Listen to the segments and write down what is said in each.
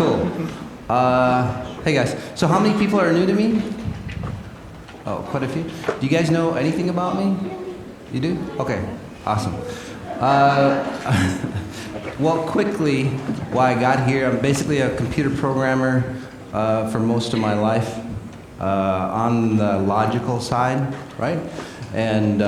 Cool. Hey guys, so how many people are new to me? Oh, quite a few. Do you guys know anything about me? You do? Okay, awesome. Well, quickly, why I got here, I'm basically a computer programmer for most of my life on the logical side, right? And,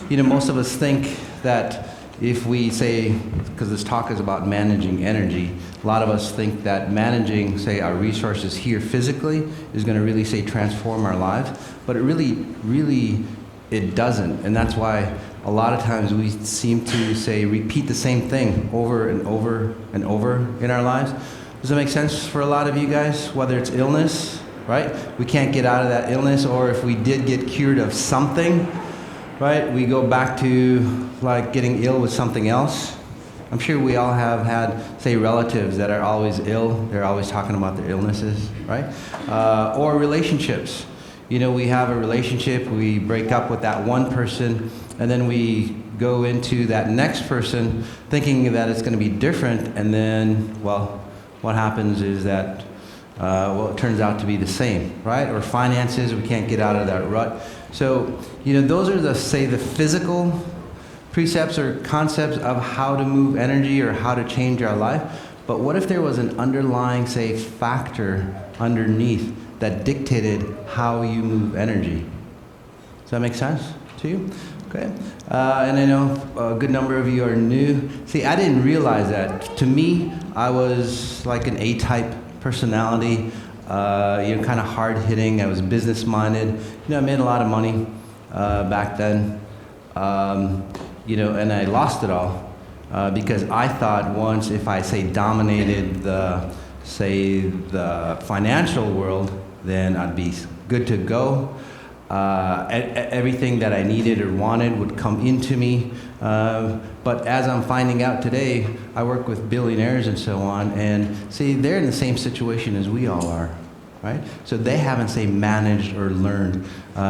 most of us think that if we say, because this talk is about managing energy, a lot of us think that managing, say, our resources here physically is going to really, say, transform our lives. But it really, it doesn't. And that's why a lot of times we seem to, say, repeat the same thing over and over and over in our lives. Does that make sense for a lot of you guys? Whether it's illness, right? We can't get out of that illness, or if we did get cured of something, right? We go back to like getting ill with something else. I'm sure we all have had, say, relatives that are always ill. They're always talking about their illnesses, right? Or relationships. We have a relationship, we break up with that one person, and then we go into that next person thinking that it's going to be different, and then, well, what happens is that, it turns out to be the same, right? Or finances, we can't get out of that rut. So, those are the physical precepts or concepts of how to move energy or how to change our life. But what if there was an underlying, say, factor underneath that dictated how you move energy? Does that make sense to you? Okay. And I know a good number of you are new. See, I didn't realize that. To me, I was like an A-type personality, kind of hard-hitting. I was business-minded. I made a lot of money back then. And I lost it all because I thought once if I, say, dominated the financial world, then I'd be good to go. Everything that I needed or wanted would come into me. But as I'm finding out today, I work with billionaires and so on, and see, they're in the same situation as we all are, right? So they haven't, say, managed or learned.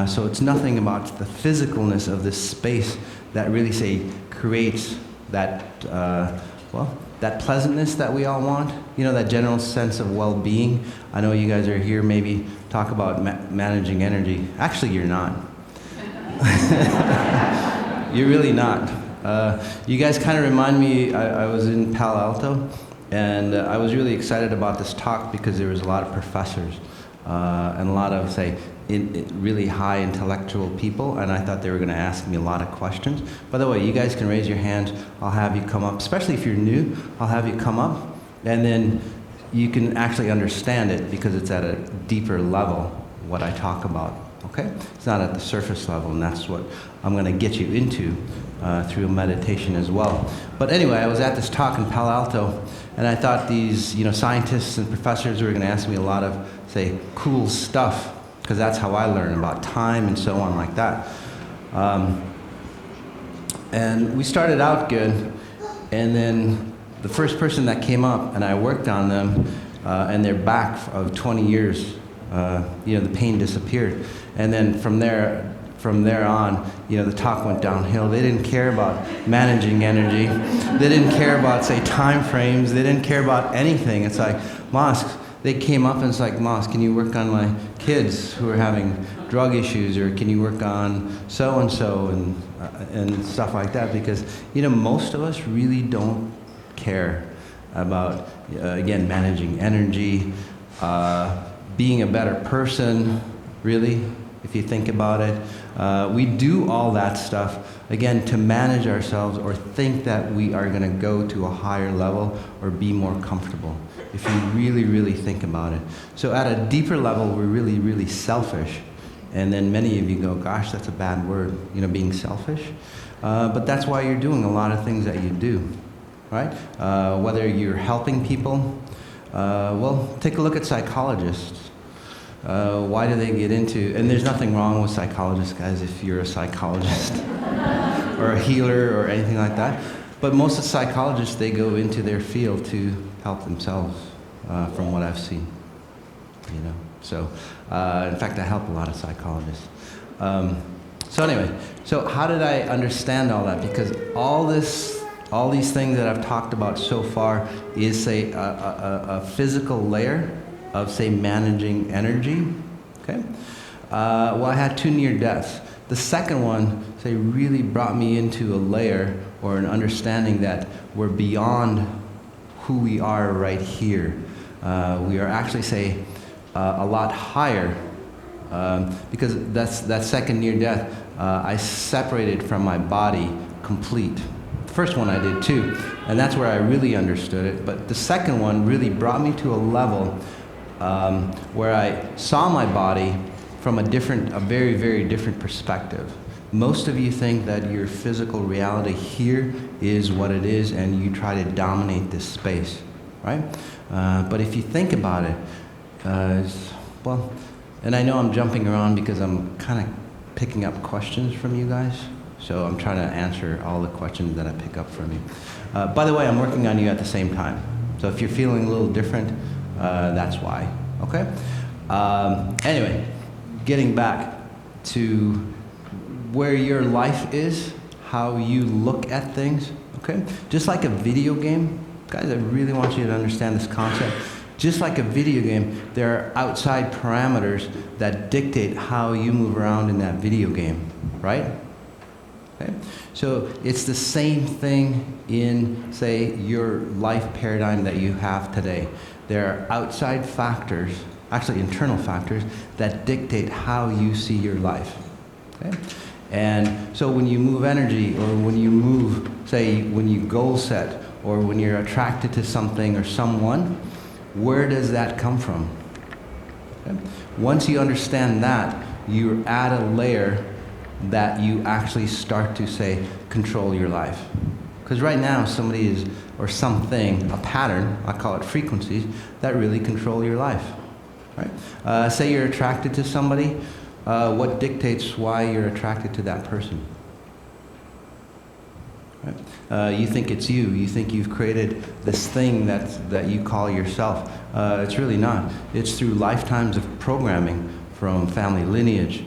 So it's nothing about the physicalness of this space that really, say, creates that, that pleasantness that we all want, that general sense of well-being. I know you guys are here, maybe talk about managing energy. Actually, you're not. You're really not. You guys kind of remind me, I was in Palo Alto, and I was really excited about this talk because there was a lot of professors and a lot of, say, really high intellectual people, and I thought they were going to ask me a lot of questions. By the way, you guys can raise your hands. I'll have you come up, especially if you're new. I'll have you come up, and then you can actually understand it because it's at a deeper level, what I talk about, okay? It's not at the surface level, and that's what I'm going to get you into through meditation as well. But anyway, I was at this talk in Palo Alto, and I thought these scientists and professors were going to ask me a lot of, say, cool stuff, because that's how I learn about time and so on like that. And we started out good, and then the first person that came up, and I worked on them, and their back of 20 years, the pain disappeared. And then from there on, the talk went downhill. They didn't care about managing energy. They didn't care about, say, time frames. They didn't care about anything. It's like, mosques. They came up and it's like, Moss, can you work on my kids who are having drug issues, or can you work on so-and-so and stuff like that? Because, most of us really don't care about, again, managing energy, being a better person, really, if you think about it. We do all that stuff, again, to manage ourselves or think that we are going to go to a higher level or be more comfortable, if you really, really think about it. So at a deeper level, we're really, really selfish. And then many of you go, gosh, that's a bad word, being selfish. But that's why you're doing a lot of things that you do, right? Whether you're helping people, take a look at psychologists. Why do they get into, and there's nothing wrong with psychologists, guys, if you're a psychologist or a healer or anything like that. But most of the psychologists, they go into their field to help themselves, from what I've seen. So, in fact, I help a lot of psychologists. So anyway, so how did I understand all that? Because all this All these things that I've talked about so far is, say, a physical layer of, say, managing energy. Okay? Well, I had 2 near deaths. The second one, say, really brought me into a layer or an understanding that we're beyond who we are right here. We are actually, say, a lot higher, because that second near death, I separated from my body complete. The first one I did too, and that's where I really understood it. But the second one really brought me to a level where I saw my body from a very, very different perspective. Most of you think that your physical reality here is what it is, and you try to dominate this space, right? But if you think about it, well, and I know I'm jumping around because I'm kind of picking up questions from you guys, so I'm trying to answer all the questions that I pick up from you. By the way, I'm working on you at the same time, so if you're feeling a little different, that's why, okay? Anyway, getting back to where your life is, how you look at things, okay? Just like a video game, guys, I really want you to understand this concept. Just like a video game, there are outside parameters that dictate how you move around in that video game, right? Okay? So it's the same thing in, say, your life paradigm that you have today. There are outside factors, actually internal factors, that dictate how you see your life. Okay? And so when you move energy, or when you move, say, when you goal set, or when you're attracted to something or someone, where does that come from? Okay? Once you understand that, you add a layer that you actually start to, say, control your life. Because right now, somebody is, or something, a pattern, I call it frequencies, that really control your life. Right? Say you're attracted to somebody, what dictates why you're attracted to that person? Right? You think it's you. You think you've created this thing that you call yourself. It's really not. It's through lifetimes of programming from family lineage.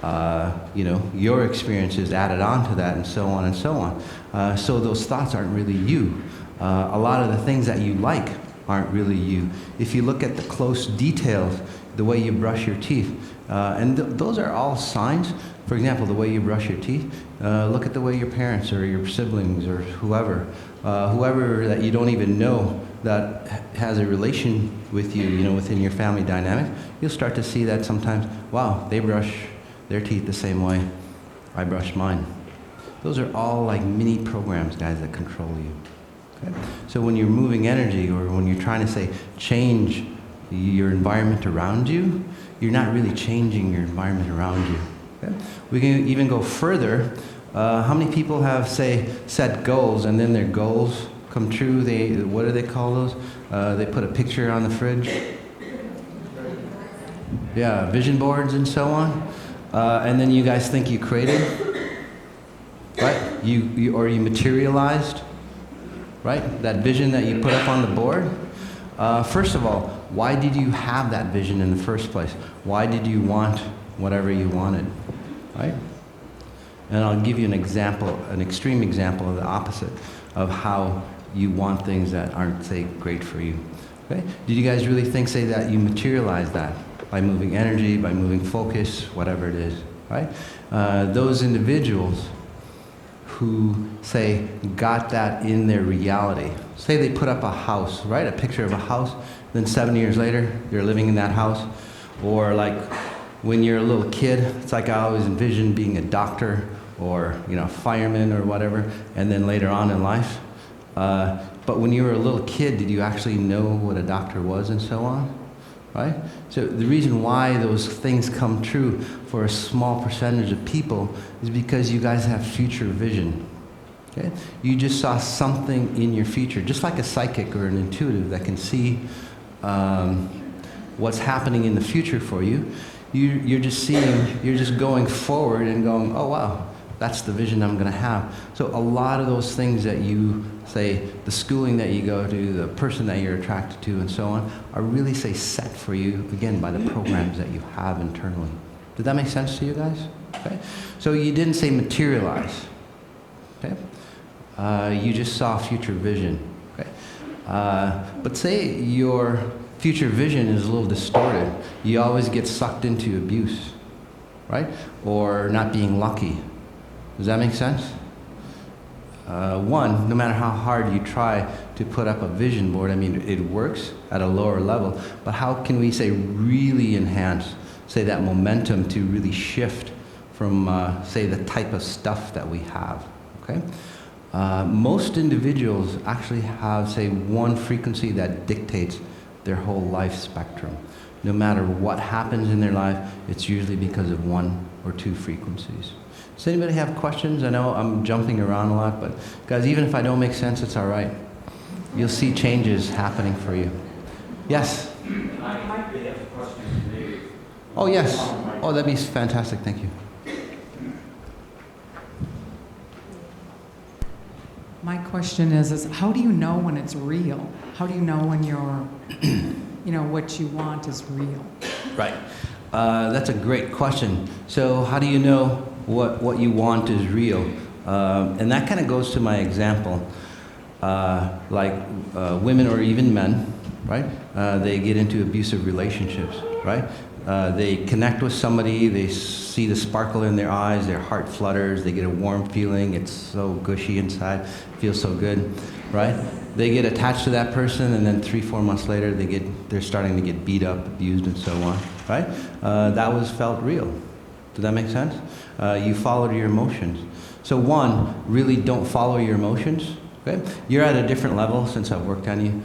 Your experiences added on to that, and so on and so on. So those thoughts aren't really you. A lot of the things that you like aren't really you. If you look at the close details, the way you brush your teeth, and those are all signs. For example, the way you brush your teeth, look at the way your parents or your siblings or whoever that you don't even know that has a relation with you, within your family dynamic, you'll start to see that sometimes, wow, they brush their teeth the same way I brush mine. Those are all like mini programs, guys, that control you. Okay? So when you're moving energy, or when you're trying to, say, change your environment around you, you're not really changing your environment around you. Okay? We can even go further. How many people have, say, set goals, and then their goals come true? What do they call those? They put a picture on the fridge. Yeah, vision boards and so on. And then you guys think you created, right? You materialized, right? That vision that you put up on the board. First of all, why did you have that vision in the first place? Why did you want whatever you wanted, right? And I'll give you an example, an extreme example of the opposite of how you want things that aren't, say, great for you. Okay? Did you guys really think, say, that you materialized that by moving energy, by moving focus, whatever it is, right? Those individuals who, say, got that in their reality. Say they put up a house, right? A picture of a house, then 7 years later, they're living in that house. Or like when you're a little kid, it's like I always envisioned being a doctor or, fireman or whatever, and then later on in life. But when you were a little kid, did you actually know what a doctor was and so on? Right? So the reason why those things come true for a small percentage of people is because you guys have future vision. Okay? You just saw something in your future, just like a psychic or an intuitive that can see what's happening in the future for you. You're just seeing, you're just going forward and going, oh wow, that's the vision I'm going to have. So a lot of those things that you, say, the schooling that you go to, the person that you're attracted to, and so on, are really, say, set for you, again, by the programs that you have internally. Did that make sense to you guys? Okay. So you didn't say materialize. Okay. You just saw future vision. Okay? But say your future vision is a little distorted. You always get sucked into abuse, right? Or not being lucky. Does that make sense? One, no matter how hard you try to put up a vision board, I mean, it works at a lower level, but how can we say really enhance, say that momentum to really shift from, say, the type of stuff that we have, okay? Most individuals actually have, say, one frequency that dictates their whole life spectrum. No matter what happens in their life, it's usually because of one or two frequencies. Does anybody have questions? I know I'm jumping around a lot, but guys, even if I don't make sense, it's all right. You'll see changes happening for you. Yes? I might be have a question maybe. Oh, yes. Oh, that'd be fantastic. Thank you. My question is how do you know when it's real? How do you know when you're, what you want is real? Right. That's a great question. So how do you know what you want is real? And that kind of goes to my example. Women or even men, right? They get into abusive relationships, right? They connect with somebody, they see the sparkle in their eyes, their heart flutters, they get a warm feeling, it's so gushy inside, feels so good, right? They get attached to that person, and then 3-4 months later, they're starting to get beat up, abused, and so on, right? That was felt real. Does that make sense? You followed your emotions. So one, really don't follow your emotions. Okay? You're at a different level since I've worked on you.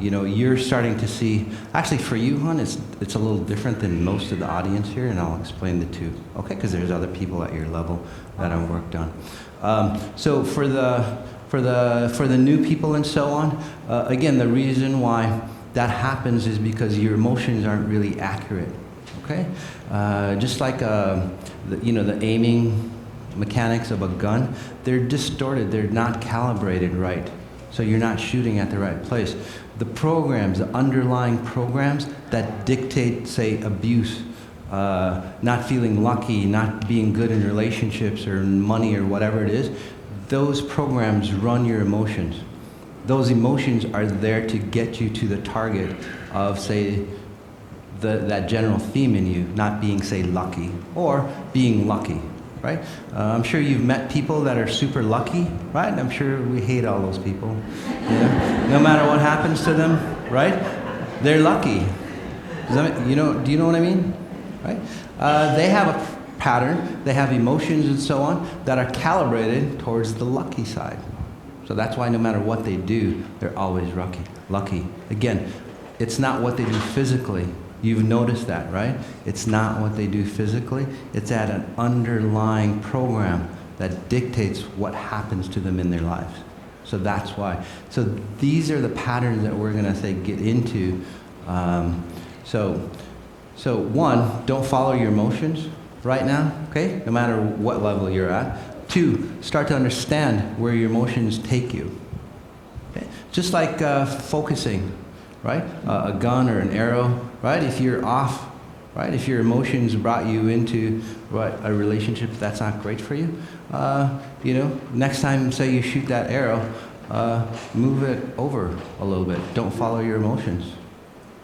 You're starting to see, actually for you, hon, it's a little different than most of the audience here, and I'll explain the two, okay? Because there's other people at your level that I've worked on. So for the new people and so on, again, the reason why that happens is because your emotions aren't really accurate, okay? Just like the aiming mechanics of a gun, they're distorted, they're not calibrated right. So you're not shooting at the right place. The programs, the underlying programs that dictate, say, abuse, not feeling lucky, not being good in relationships or money or whatever it is, those programs run your emotions. Those emotions are there to get you to the target of, say, that general theme in you, not being, say, lucky, or being lucky. Right? I'm sure you've met people that are super lucky, right? I'm sure we hate all those people. No matter what happens to them, right? They're lucky. Do you know what I mean? Right? They have a pattern, they have emotions and so on that are calibrated towards the lucky side. So that's why no matter what they do, they're always lucky. Again, it's not what they do physically. You've noticed that, right? It's not what they do physically. It's at an underlying program that dictates what happens to them in their lives. So that's why. So these are the patterns that we're going to say get into. So one, don't follow your emotions right now, okay? No matter what level you're at. Two, start to understand where your emotions take you. Okay? Just like focusing, right? A gun or an arrow, right? If you're off, right? If your emotions brought you into a relationship that's not great for you, next time, say you shoot that arrow, move it over a little bit. Don't follow your emotions,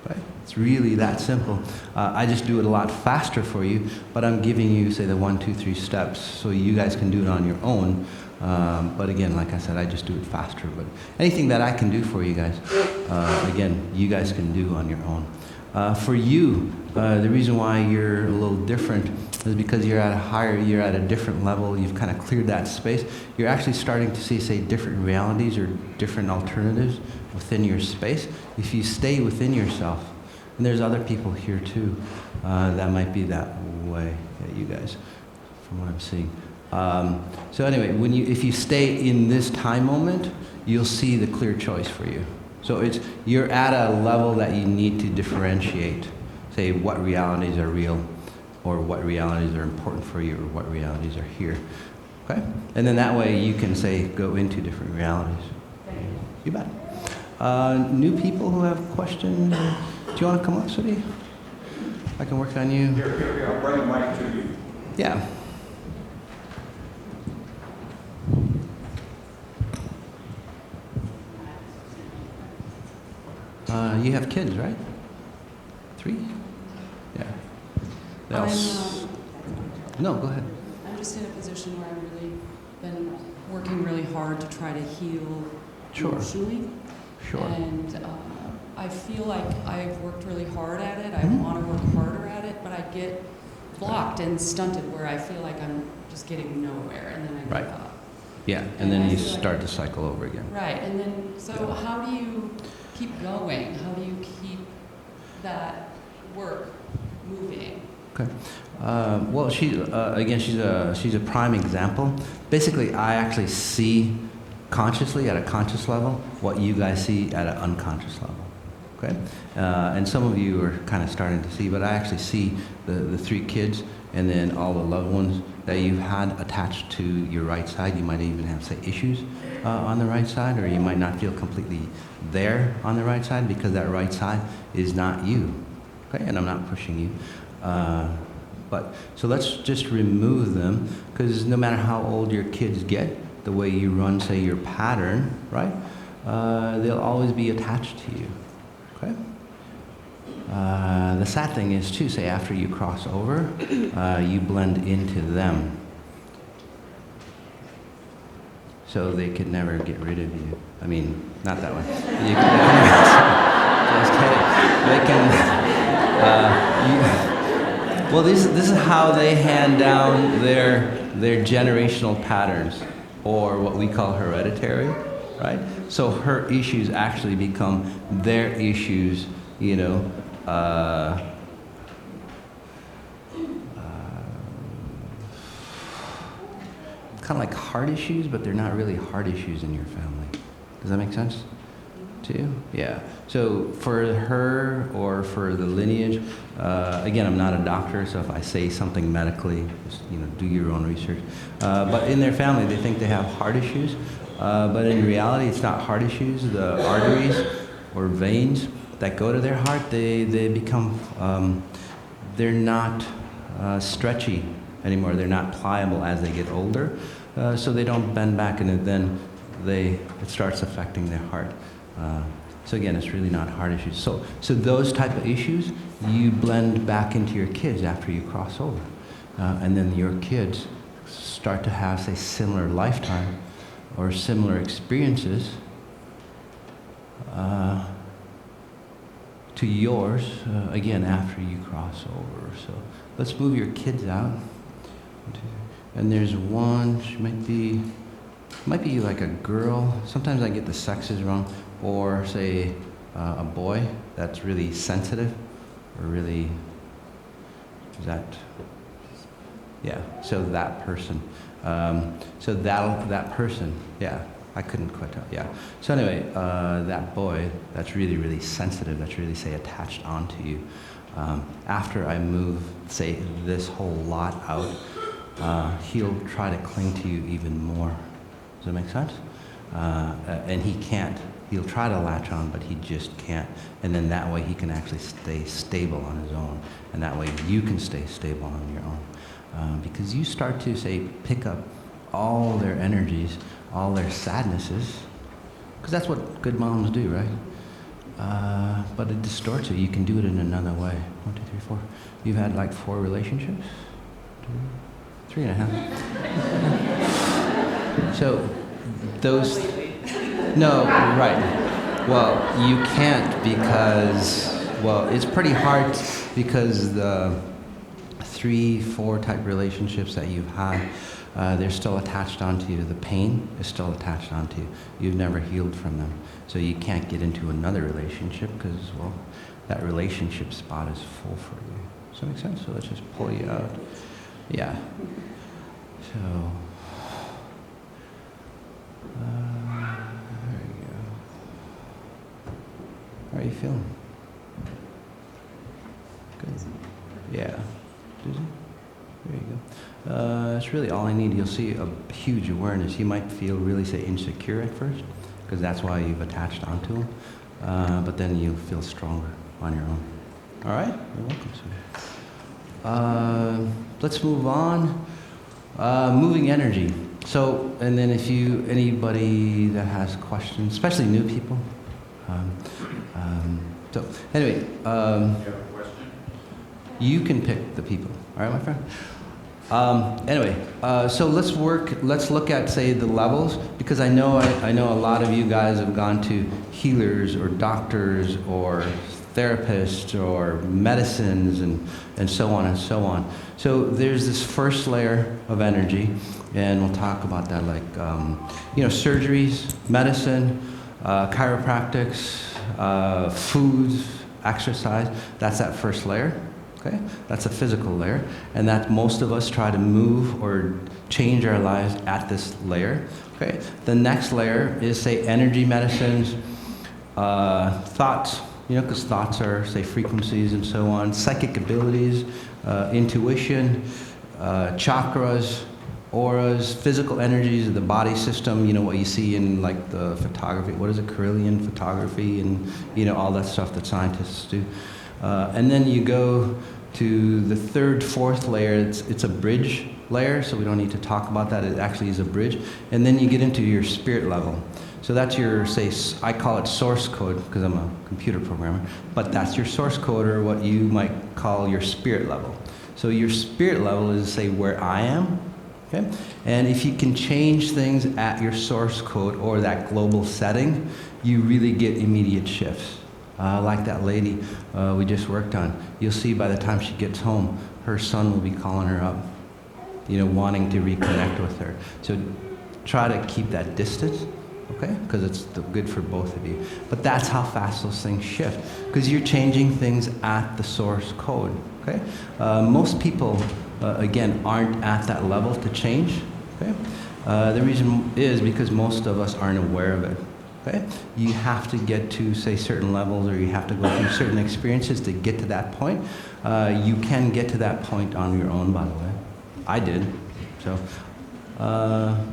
right? It's really that simple. I just do it a lot faster for you, but I'm giving you, say, the 1, 2, 3 steps so you guys can do it on your own. But again, like I said, I just do it faster. But anything that I can do for you guys, again, you guys can do on your own. For you, the reason why you're a little different is because you're at a different level. You've kind of cleared that space. You're actually starting to see, say, different realities or different alternatives within your space. If you stay within yourself, and there's other people here too, that might be that way, you guys, from what I'm seeing. So anyway, if you stay in this time moment, you'll see the clear choice for you. So you're at a level that you need to differentiate, say what realities are real, or what realities are important for you, or what realities are here. Okay? And then that way you can, say, go into different realities. You bet. New people who have questions, do you want to come up, Sajady? I can work on you. Here, I'll bring the mic to you. Yeah. You have kids, right? 3? Yeah. They all s- No, go ahead. I'm just in a position where I've really been working really hard to try to heal Sure. emotionally. Sure. And I feel like I've worked really hard at it. I Mhm. want to work harder at it, but I get blocked and stunted where I feel like I'm just getting nowhere, and then I Right. give up. Yeah, and And then I you feel like- start the cycle over again. Right, and then, so how do you keep going? How do you keep that work moving? Okay. Well, again, she's a prime example. Basically, I actually see consciously at a conscious level what you guys see at an unconscious level. Okay. And some of you are kind of starting to see, but I actually see the 3 kids and then all the loved ones that you've had attached to your right side. You might even have, say, issues on the right side, or you might not feel completely there on the right side because that right side is not you. Okay, and I'm not pushing you. But so let's just remove them, because no matter how old your kids get, the way you run, say, your pattern, right? They'll always be attached to you. Okay. The sad thing is too, say after you cross over, you blend into them. So they could never get rid of you. I mean, not that way. You can, just kidding. They can. Well, this is how they hand down their generational patterns, or what we call hereditary, right? So her issues actually become their issues, you know. Kind of like heart issues, but they're not really heart issues in your family. Does that make sense to you? Yeah. So for her or for the lineage, again, I'm not a doctor, so if I say something medically, just, do your own research. But in their family, they think they have heart issues, but in reality, it's not heart issues. The arteries or veins that go to their heart, they become, they're not stretchy anymore. They're not pliable as they get older, so they don't bend back, and then it starts affecting their heart. So again, it's really not heart issues. So those type of issues, you blend back into your kids after you cross over, and then your kids start to have, say, similar lifetime or similar experiences to yours, again, after you cross over. So let's move your kids out. And there's one, she might be like a girl. Sometimes I get the sexes wrong. Or say a boy that's really sensitive, or really, yeah, so that person. So that person, yeah, I couldn't quite tell, yeah. So anyway, that boy that's really, really sensitive, that's really, say, attached onto you. After I move, say, this whole lot out, he'll try to cling to you even more. Does that make sense? And he can't. He'll try to latch on, but he just can't. And then that way he can actually stay stable on his own. And that way you can stay stable on your own. Because you start to, say, pick up all their energies, all their sadnesses. Because that's what good moms do, right? But it distorts it. You can do it in another way. 1, 2, 3, 4. You've had like 4 relationships? 2, 3.5. So those... No, right. Well, you can't because, well, it's pretty hard because the 3, 4 type relationships that you've had, they're still attached onto you. The pain is still attached onto you. You've never healed from them. So you can't get into another relationship because, well, that relationship spot is full for you. Does that make sense? So let's just pull you out. Yeah. So... How are you feeling? Good. Yeah. Did you? There you go. That's really all I need. You'll see a huge awareness. You might feel really, say, insecure at first, because that's why you've attached onto them. But then you feel stronger on your own. All right? You're welcome, sir. Let's move on. Moving energy. So, and then if anybody that has questions, especially new people, So anyway, You have a question? you can pick the people. All right, my friend? Anyway, so let's look at, say, the levels, because I know a lot of you guys have gone to healers or doctors or therapists or medicines and so on and so on. So there's this first layer of energy, and we'll talk about that, like, surgeries, medicine, chiropractics, foods, exercise. That's that first layer. Okay? That's a physical layer, and that most of us try to move or change our lives at this layer. Okay? The next layer is, say, energy medicines, thoughts, because thoughts are, say, frequencies and so on, psychic abilities, intuition, chakras, auras, physical energies of the body system, what you see in, like, the photography, what is it, Carillion photography, and, all that stuff that scientists do. And then you go to the third, fourth layer. It's a bridge layer, so we don't need to talk about that. It actually is a bridge. And then you get into your spirit level. So that's your, say, I call it source code because I'm a computer programmer, but that's your source code, or what you might call your spirit level. So your spirit level is, say, where I am. Okay? And if you can change things at your source code or that global setting, you really get immediate shifts. Like that lady we just worked on. You'll see by the time she gets home, her son will be calling her up, wanting to reconnect with her. So try to keep that distance, okay? Because it's good for both of you. But that's how fast those things shift, because you're changing things at the source code, okay? Most people, again, aren't at that level to change, okay? The reason is because most of us aren't aware of it. Okay? You have to get to, say, certain levels, or you have to go through certain experiences to get to that point. You can get to that point on your own, by the way. I did. So, awesome.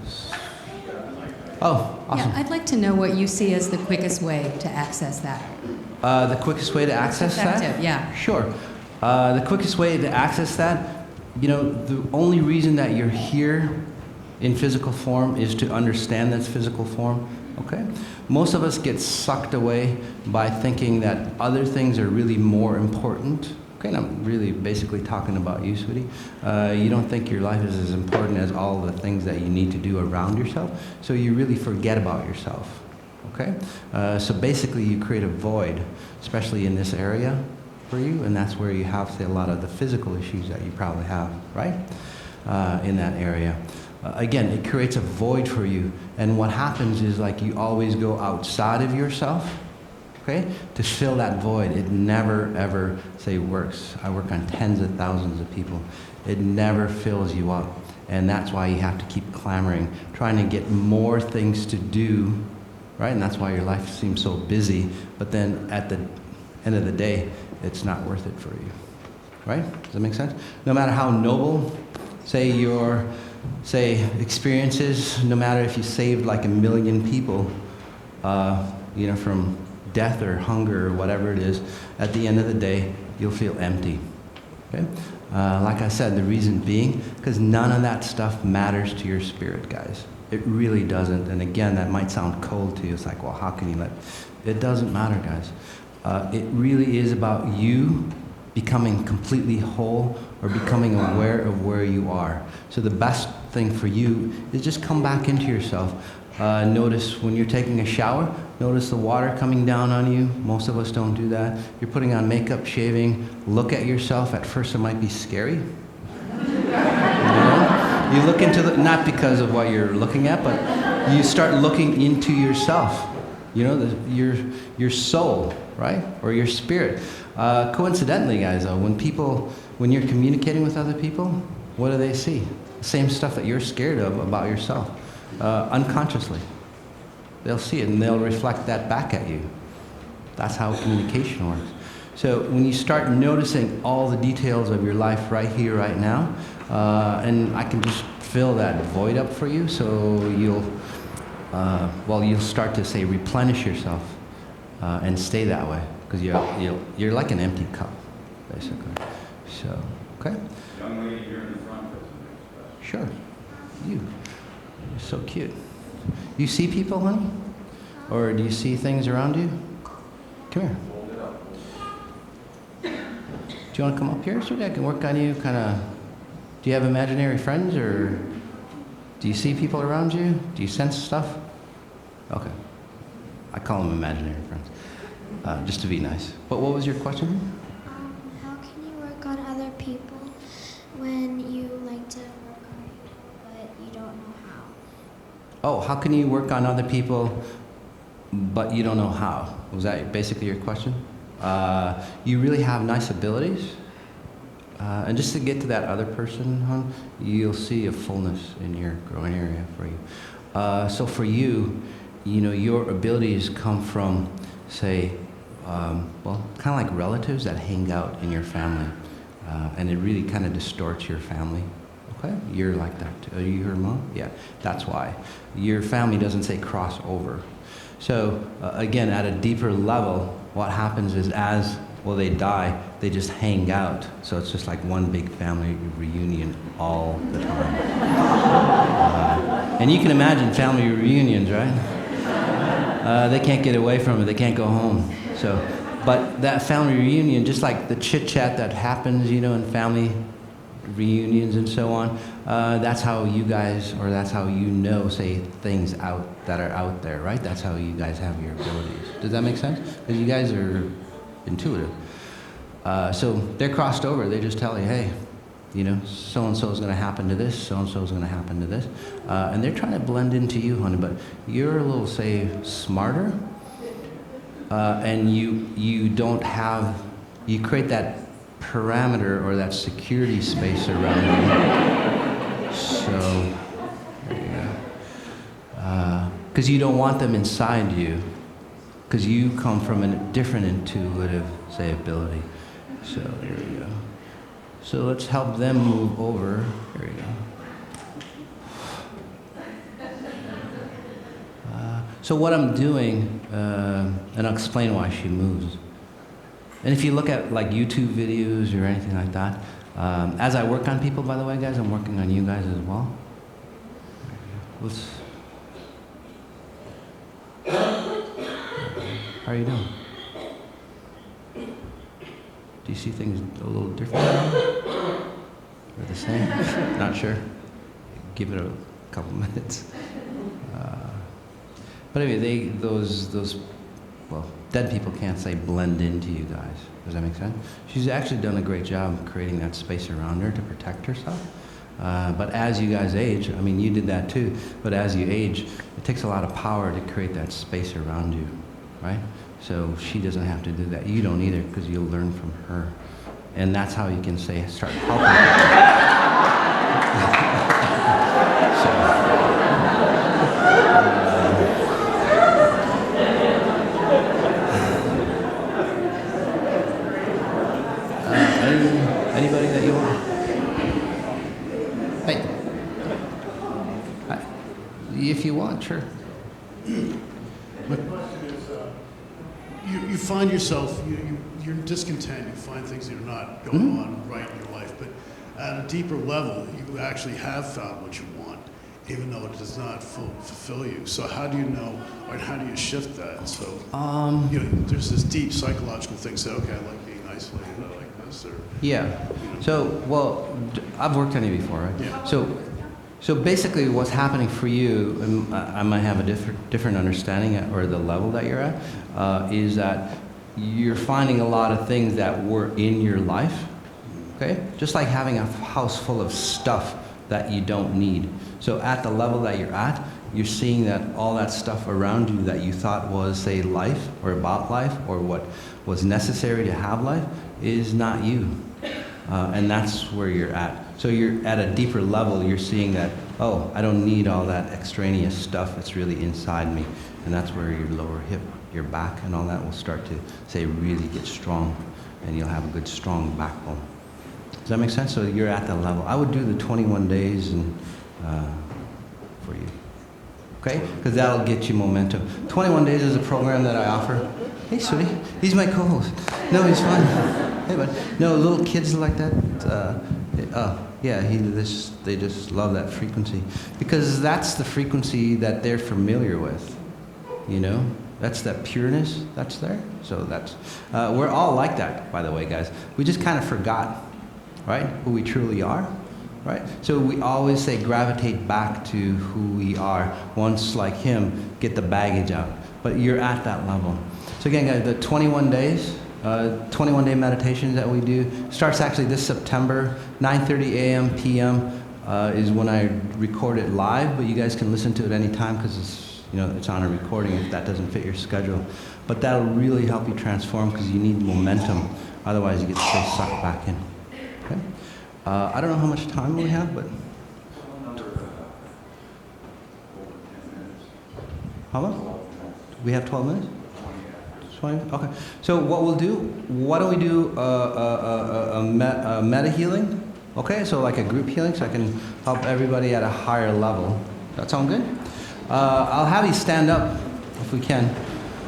Yeah, I'd like to know what you see as the quickest way to access that. The quickest way to access that? Effective, yeah. Sure. The quickest way to access that, the only reason that you're here in physical form is to understand this physical form. Okay? Most of us get sucked away by thinking that other things are really more important. Okay, and I'm really basically talking about you, sweetie. You don't think your life is as important as all the things that you need to do around yourself, so you really forget about yourself. Okay? So basically you create a void, especially in this area for you, and that's where you have, say, a lot of the physical issues that you probably have, right? In that area. Again, it creates a void for you, and what happens is, like, you always go outside of yourself, okay, to fill that void. It never, ever, say, works. I work on tens of thousands of people. It never fills you up, and that's why you have to keep clamoring, trying to get more things to do, right? And that's why your life seems so busy, but then at the end of the day, it's not worth it for you, right? Does that make sense? No matter how noble, say, your experiences, no matter if you saved like 1 million people, from death or hunger or whatever it is, at the end of the day, you'll feel empty. Okay? Like I said, the reason being, because none of that stuff matters to your spirit, guys. It really doesn't. And again, that might sound cold to you. It's like, well, how can you let... It doesn't matter, guys. It really is about you becoming completely whole or becoming aware of where you are. So the best thing for you is just come back into yourself. Notice when you're taking a shower, notice the water coming down on you. Most of us don't do that. You're putting on makeup, shaving. Look at yourself. At first it might be scary. You look into not because of what you're looking at, but you start looking into yourself. Your soul, right? Or your spirit. Coincidentally, guys, though, when you're communicating with other people, what do they see? The same stuff that you're scared of about yourself. Unconsciously. They'll see it and they'll reflect that back at you. That's how communication works. So when you start noticing all the details of your life right here, right now, and I can just fill that void up for you, so you'll start to, say, replenish yourself and stay that way, because you're like an empty cup, basically. So, okay? Young lady here in the front. Sure. You're so cute. You see people, honey? Or do you see things around you? Come here. Do you want to come up here so that I can work on you? Kind of. Do you have imaginary friends, or do you see people around you? Do you sense stuff? Okay. I call them imaginary friends, just to be nice. But what was your question? How can you work on other people when you like to work on people, but you don't know how? Oh, how can you work on other people, but you don't know how? Was that basically your question? You really have nice abilities. And just to get to that other person, hon, you'll see a fullness in your growing area for you. So for you, your abilities come from, say, well, kind of like relatives that hang out in your family. And it really kind of distorts your family. Okay? You're like that too. Are you her mom? Yeah, that's why. Your family doesn't say cross over. So, again, at a deeper level, what happens is they die, they just hang out. So it's just like one big family reunion all the time. And you can imagine family reunions, right? They can't get away from it. They can't go home. So, but that family reunion, just like the chit-chat that happens, in family reunions and so on, that's how you guys, or that's how say things that are out there, right? That's how you guys have your abilities. Does that make sense? Because you guys are intuitive. So they're crossed over. They just tell you, hey, so-and-so is going to happen to this, so-and-so is going to happen to this. And they're trying to blend into you, honey, but you're a little, say, smarter. And you don't have, you create that parameter or that security space around you. So, there you go. Because you don't want them inside you, because you come from a different intuitive, say, ability. So, there you go. So let's help them move over. There you go. So what I'm doing, and I'll explain why she moves. And if you look at like YouTube videos or anything like that, as I work on people, by the way, guys, I'm working on you guys as well. How are you doing? Do you see things a little different or the same? Not sure. Give it a couple minutes. But anyway, those dead people can't say blend into you guys. Does that make sense? She's actually done a great job creating that space around her to protect herself. But as you guys age, I mean, you did that too, but as you age, it takes a lot of power to create that space around you, right? So she doesn't have to do that. You don't either, because you'll learn from her. And that's how you can say, start helping anybody that you want? Hey. If you want, sure. My question is, you find yourself, you're discontent, you find things that are not going on right in your life, but at a deeper level, you actually have found what you want, even though it does not fulfill you. So how do you know, or how do you shift that? So, there's this deep psychological thing, say, okay, I like being isolated, I like this, or... Yeah. So, well, I've worked on you before, right? Yeah. So basically what's happening for you, and I might have a different understanding or the level that you're at, is that you're finding a lot of things that were in your life, okay? Just like having a house full of stuff that you don't need. So at the level that you're at, you're seeing that all that stuff around you that you thought was, say, life or about life or what was necessary to have life is not you. And that's where you're at. So you're at a deeper level, you're seeing that, oh, I don't need all that extraneous stuff that's really inside me. And that's where your lower hip, your back and all that will start to, say, really get strong. And you'll have a good, strong backbone. Does that make sense? So you're at that level. I would do the 21 days and for you. Okay? Because that'll get you momentum. 21 days is a program that I offer. Hey, sweetie. He's my co-host. No, he's fine. Hey, bud. No, little kids like that, yeah, they just love that frequency. Because that's the frequency that they're familiar with, That's that pureness that's there. So that's, we're all like that, by the way, guys. We just kind of forgot, right, who we truly are, right? So we always say gravitate back to who we are. Once, like him, get the baggage out. But you're at that level. So again, guys, the 21 days, 21-day meditations that we do starts actually this September, 9:30 a.m. p.m. Is when I record it live, but you guys can listen to it anytime because it's on a recording if that doesn't fit your schedule. But that'll really help you transform because you need momentum. Otherwise, you get sucked back in. Okay? I don't know how much time we have, but how long? We have 12 minutes? 20? Okay. So what we'll do, why don't we do a meta healing? Okay, so like a group healing, so I can help everybody at a higher level. That sound good? I'll have you stand up if we can.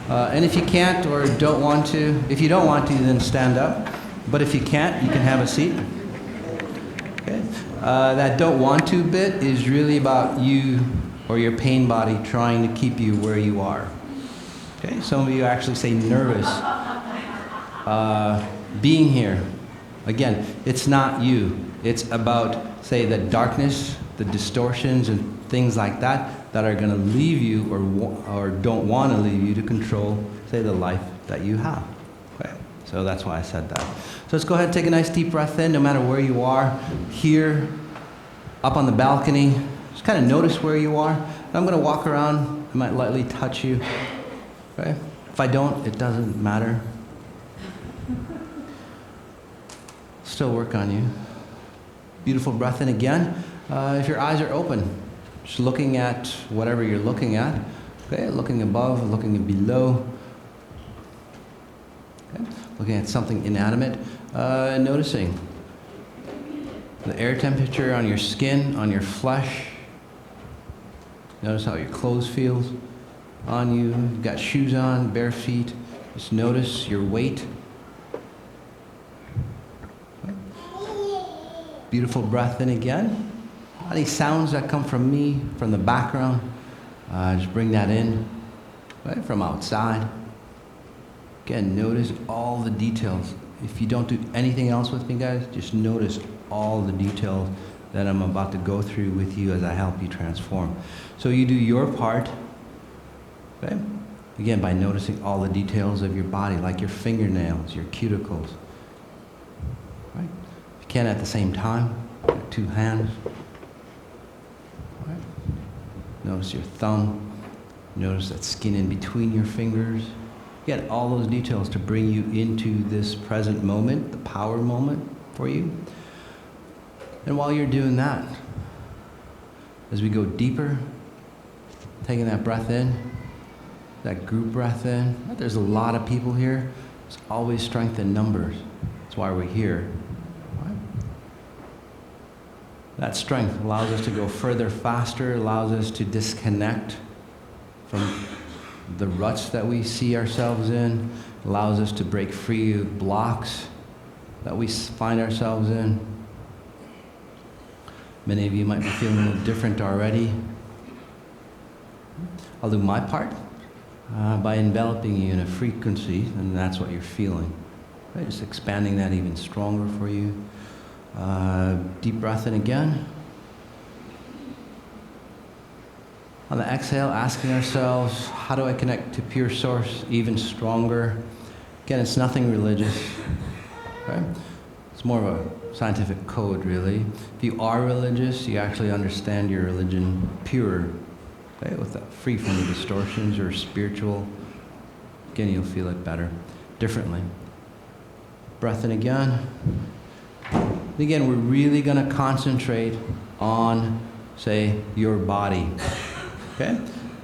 And if you can't or don't want to, if you don't want to, then stand up. But if you can't, you can have a seat. Okay. That don't want to bit is really about you or your pain body trying to keep you where you are. Okay. Some of you actually say nervous. Being here. Again, it's not you. It's about, say, the darkness, the distortions, and things like that that are going to leave you or don't want to leave you to control, say, the life that you have. Okay, so that's why I said that. So let's go ahead and take a nice deep breath in, no matter where you are, here, up on the balcony. Just kind of notice where you are. And I'm going to walk around. I might lightly touch you. Okay? If I don't, it doesn't matter. Still work on you. Beautiful breath in again. If your eyes are open, just looking at whatever you're looking at. Okay, looking above, looking below. Okay, looking at something inanimate. Noticing the air temperature on your skin, on your flesh. Notice how your clothes feels on you. You've got shoes on, bare feet. Just notice your weight. Beautiful breath in again. Any sounds that come from me, from the background, just bring that in, right, from outside. Again, notice all the details. If you don't do anything else with me, guys, just notice all the details that I'm about to go through with you as I help you transform. So you do your part, okay? Again, by noticing all the details of your body, like your fingernails, your cuticles. Right? If you can at the same time, two hands. Right? Notice your thumb. Notice that skin in between your fingers. Get all those details to bring you into this present moment, the power moment for you. And while you're doing that, as we go deeper, taking that breath in, that group breath in. There's a lot of people here. There's always strength in numbers. That's why we're here. Right? That strength allows us to go further, faster, allows us to disconnect from the ruts that we see ourselves in, allows us to break free of blocks that we find ourselves in. Many of you might be feeling a little different already. I'll do my part by enveloping you in a frequency, and that's what you're feeling. Right? Just expanding that even stronger for you. Deep breath in again. On the exhale, asking ourselves, how do I connect to pure source even stronger? Again, it's nothing religious. Right? It's more of a scientific code, really. If you are religious, you actually understand your religion pure, okay, with that, free from the distortions, or spiritual. Again, you'll feel it better, differently. Breath in again. And again, we're really going to concentrate on, say, your body. Okay?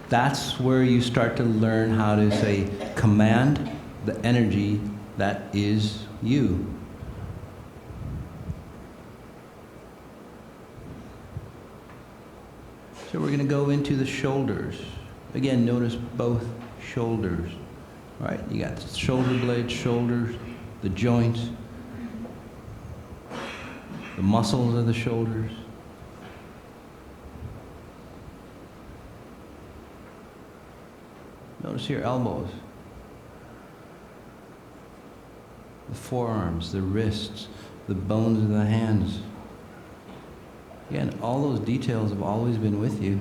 That's where you start to learn how to, say, command the energy that is you. So we're going to go into the shoulders. Again, notice both shoulders. Right? You got the shoulder blades, shoulders, the joints, the muscles of the shoulders. Notice your elbows, the forearms, the wrists, the bones of the hands. Again, all those details have always been with you.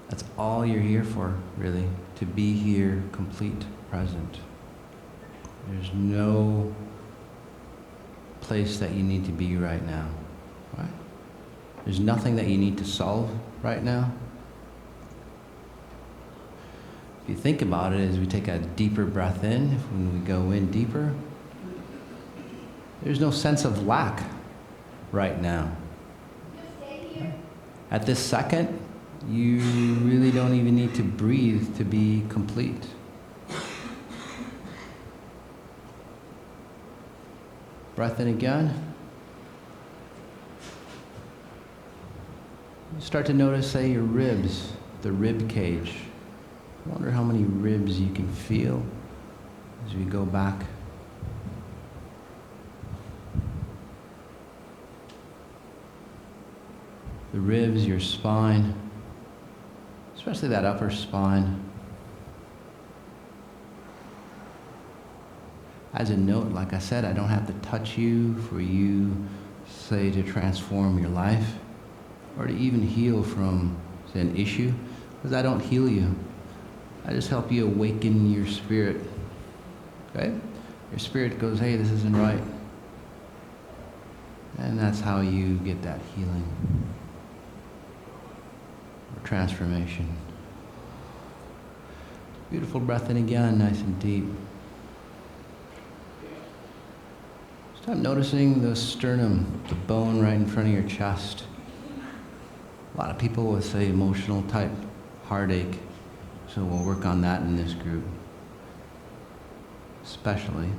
That's all you're here for, really, to be here, complete, present. There's no place that you need to be right now, right? There's nothing that you need to solve right now. If you think about it, as we take a deeper breath in, when we go in deeper, there's no sense of lack right now. At this second, you really don't even need to breathe to be complete. Breath in again. Start to notice, say, your ribs, the rib cage. I wonder how many ribs you can feel as we go back. The ribs, your spine, especially that upper spine. As a note, like I said, I don't have to touch you for you, say, to transform your life or to even heal from, say, an issue, because I don't heal you. I just help you awaken your spirit, okay? Your spirit goes, hey, this isn't right. And that's how you get that healing or transformation. Beautiful breath in again, nice and deep. Start noticing the sternum, the bone right in front of your chest. A lot of people will say emotional type heartache, so we'll work on that in this group, especially.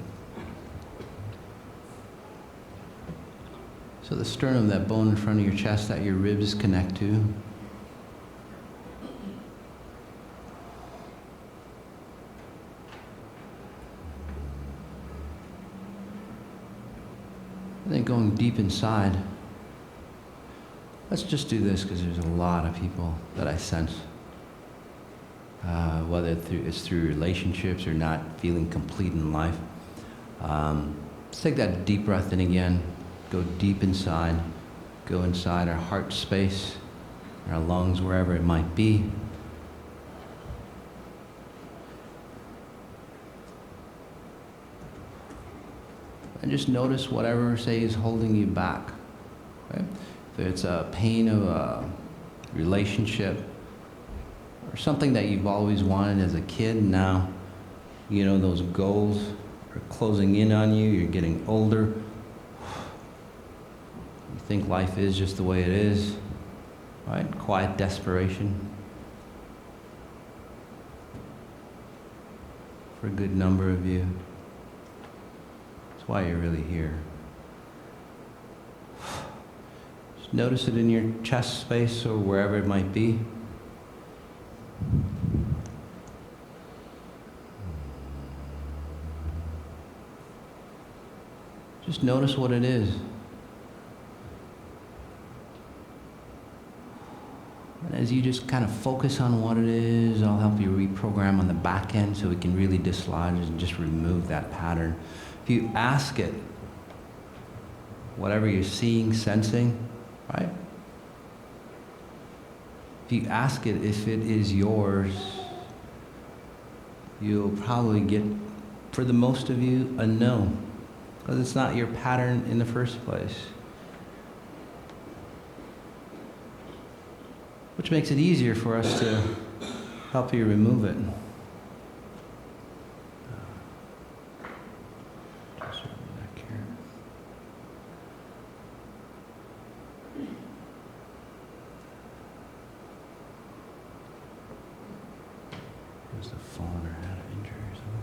So the sternum, that bone in front of your chest that your ribs connect to. And then going deep inside. Let's just do this because there's a lot of people that I sense, whether it's through relationships or not feeling complete in life. Let's take that deep breath in again. Go deep inside. Go inside our heart space, our lungs, wherever it might be. And just notice whatever, say, is holding you back. Okay? If it's a pain of a relationship or something that you've always wanted as a kid, now, you know, those goals are closing in on you, you're getting older. You think life is just the way it is, right? Quiet desperation. For a good number of you. That's why you're really here. Just notice it in your chest space or wherever it might be. Just notice what it is. And as you just kind of focus on what it is, I'll help you reprogram on the back end so we can really dislodge and just remove that pattern. If you ask it, whatever you're seeing, sensing, right? If you ask it if it is yours, you'll probably get, for the most of you, a no. Because it's not your pattern in the first place. Which makes it easier for us to help you remove it. Just back here. Must have fallen or had an injury or something.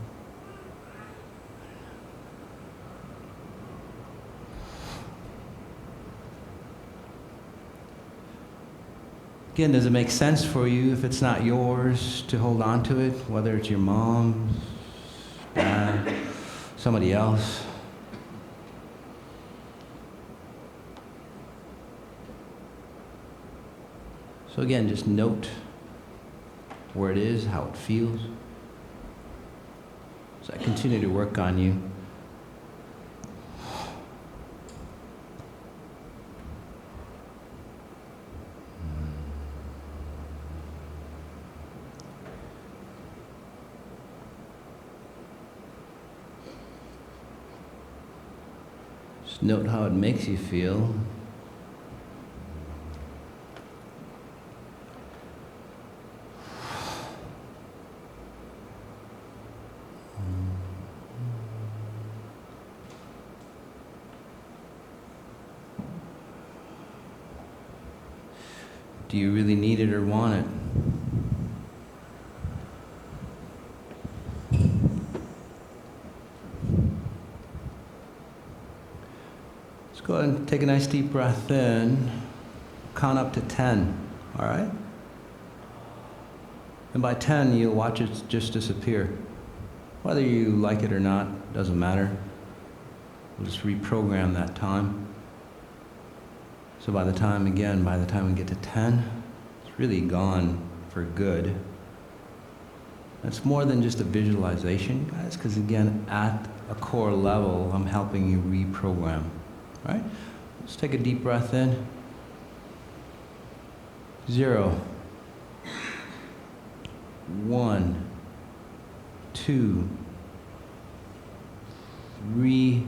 Again, does it make sense for you if it's not yours to hold on to it, whether it's your mom, dad, somebody else? So again, just note where it is, how it feels. So I continue to work on you. Just note how it makes you feel. Do you really need it or want it? Let's go ahead and take a nice deep breath in. Count up to 10, all right? And by 10, you'll watch it just disappear. Whether you like it or not, doesn't matter. We'll just reprogram that time. So by the time we get to 10, it's really gone for good. It's more than just a visualization, guys, because again, at a core level, I'm helping you reprogram, right? Let's take a deep breath in. 0, 1, 2, 3,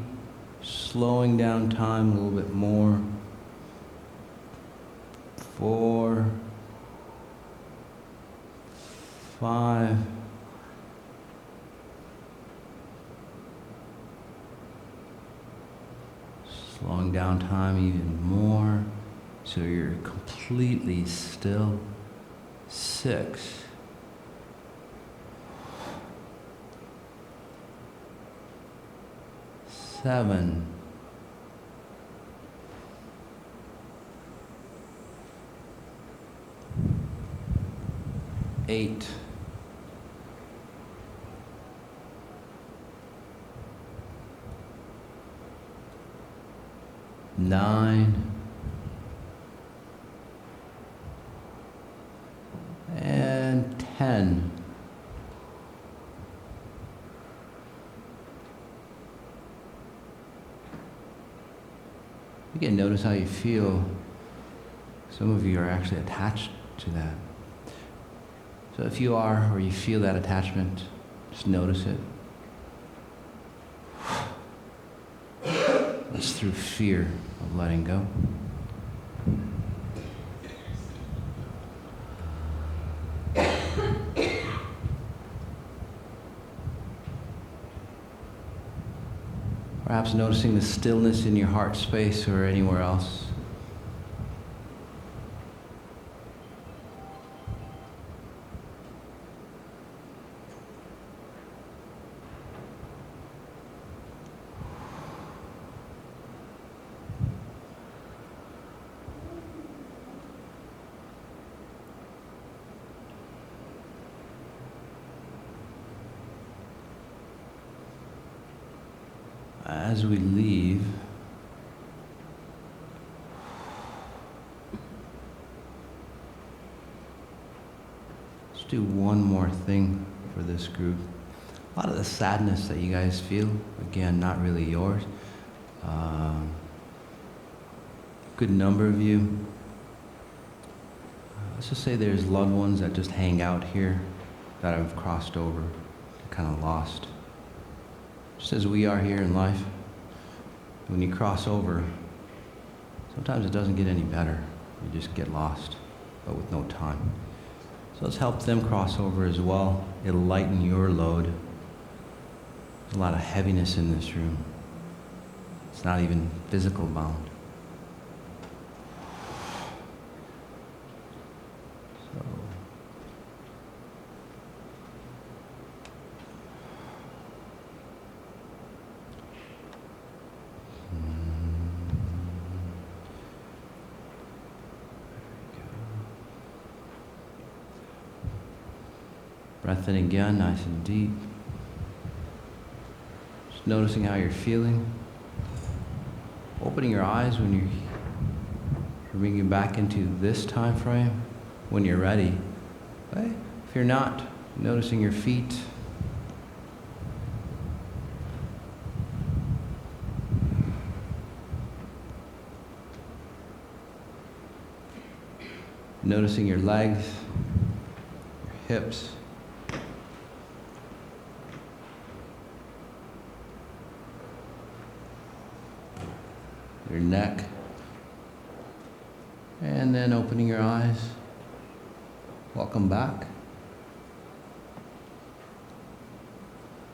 slowing down time a little bit more. 4, 5, 6, slowing down time even more so you're completely still. 6, 7, 8, 9, and 10. Again, notice how you feel. Some of you are actually attached to that. So if you are, or you feel that attachment, just notice it. That's through fear of letting go. Perhaps noticing the stillness in your heart space or anywhere else. As we leave, let's do one more thing for this group. A lot of the sadness that you guys feel, again, not really yours. Good number of you. Let's just say there's loved ones that just hang out here that I've crossed over, kind of lost. Just as we are here in life, when you cross over, sometimes it doesn't get any better. You just get lost, but with no time. So let's help them cross over as well. It'll lighten your load. There's a lot of heaviness in this room. It's not even physical bound. So, breath in again, nice and deep. Just noticing how you're feeling. Opening your eyes when you're bringing back into this time frame when you're ready. Okay? If you're not, noticing your feet. Noticing your legs, your hips. Your neck. And then opening your eyes. Welcome back.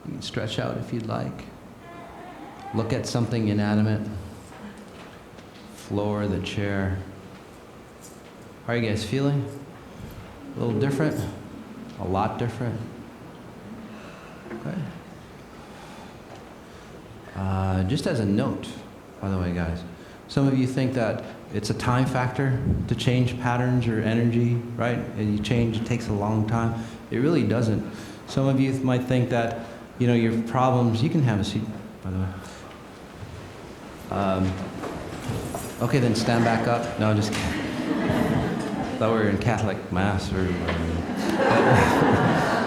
You can stretch out if you'd like. Look at something inanimate. Floor, the chair. How are you guys feeling? A little different? A lot different? Okay. Just as a note, by the way, guys, some of you think that it's a time factor to change patterns or energy, right? And you change, it takes a long time. It really doesn't. Some of you might think that, you know, your problems, you can have a seat, by the way. Okay, then stand back up. No, just kidding. Thought we were in Catholic Mass or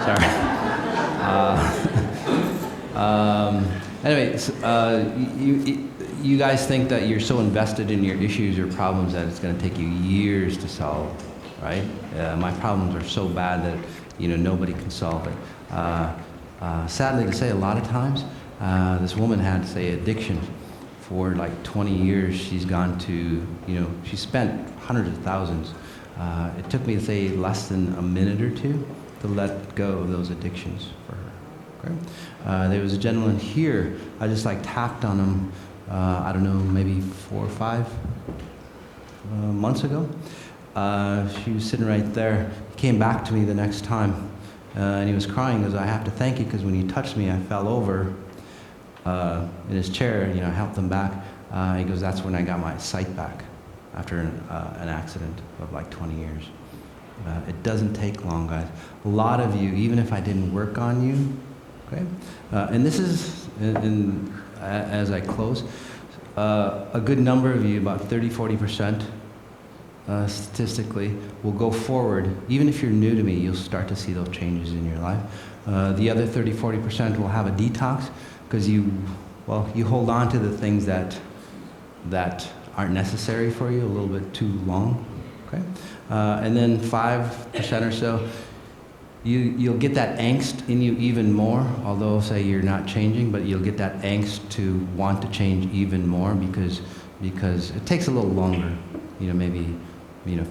sorry. Anyways, you guys think that you're so invested in your issues or problems that it's going to take you years to solve, right? My problems are so bad that, you know, nobody can solve it. Sadly to say, a lot of times, this woman had, say, addiction. For like 20 years, she's gone to, you know, she spent hundreds of thousands. It took me, say, less than a minute or two to let go of those addictions for her. Okay? There was a gentleman here, I just like tapped on him, I don't know, maybe 4 or 5 months ago. She was sitting right there. He came back to me the next time, and he was crying. He goes, "I have to thank you because when you touched me, I fell over in his chair, you know, I helped him back." He goes, "That's when I got my sight back after an accident of like 20 years." It doesn't take long, guys. A lot of you, even if I didn't work on you, okay? And this is, as I close, a good number of you, about 30-40%, statistically, will go forward. Even if you're new to me, you'll start to see those changes in your life. The other 30-40% will have a detox because you hold on to the things that aren't necessary for you a little bit too long. Okay, and then 5% or so, you'll get that angst in you even more. Although, say, you're not changing, but you'll get that angst to want to change even more because it takes a little longer. You know, maybe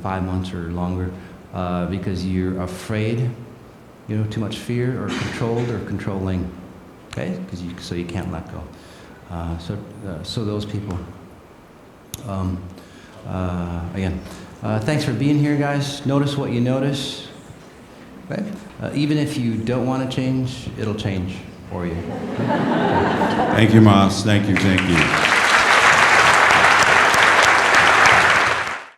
5 months or longer, because you're afraid. You know, too much fear or controlled or controlling. Okay, so you can't let go. So those people. Again, thanks for being here, guys. Notice what you notice. Okay? Even if you don't want to change, it'll change for you. Thank you, Moss. Thank you.